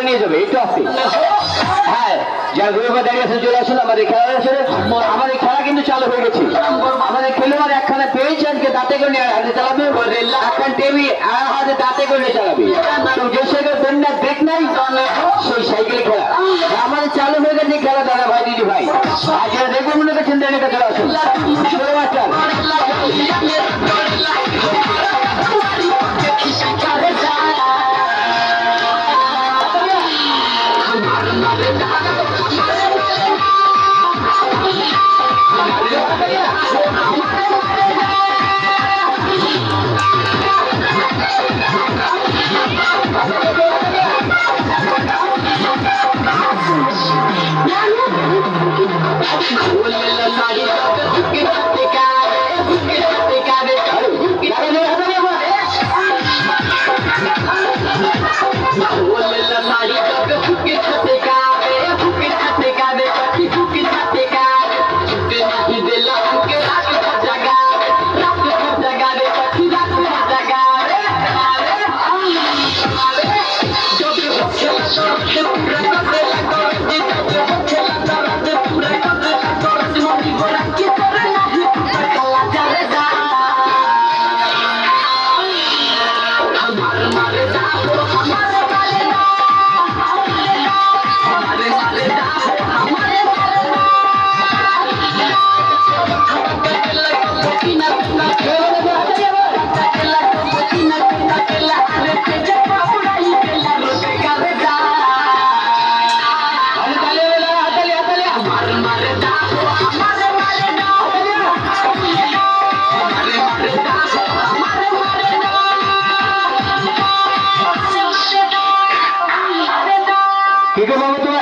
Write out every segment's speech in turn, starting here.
পরে নিয়ে যাবে, একটু আসতে। হ্যাঁ, যার গ্রুপে দাঁড়িয়ে আছে চলে আসুন। আমাদের খেলা আছে, আমাদের খেলা কিন্তু চালু হয়ে গেছে। আমাদের খেলোয়াড় একখানে পেয়েছে, আজকে দাঁতে করে নিয়ে হাতে চালাবে, একখান টেবি আর হাতে দাঁতে করে চালাবে। যে সাইকেল পেন্ডার ব্রেক নাই সেই সাইকেল খেলা আমাদের চালু হয়ে গেছে। খেলা দাদা ভাই দিদি ভাই, আর যারা দেখবো মনে করছেন দাঁড়িয়ে চলে আসুন। ষোলো মাস্টার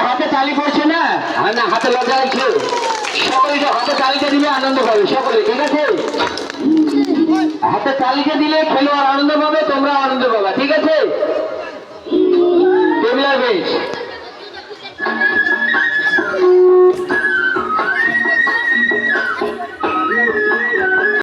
হাতে তালি পড়ছে না, হাতে লজ্জা লাগছে। সকলে হাতে তালিকা দিলে আনন্দ পাবে সকলে, ঠিক আছে? হাতে তালিকা দিলে খেলোয়াড় আনন্দ পাবে, তোমরা আনন্দ পাবে, ঠিক আছে? টেবিলার বেশ।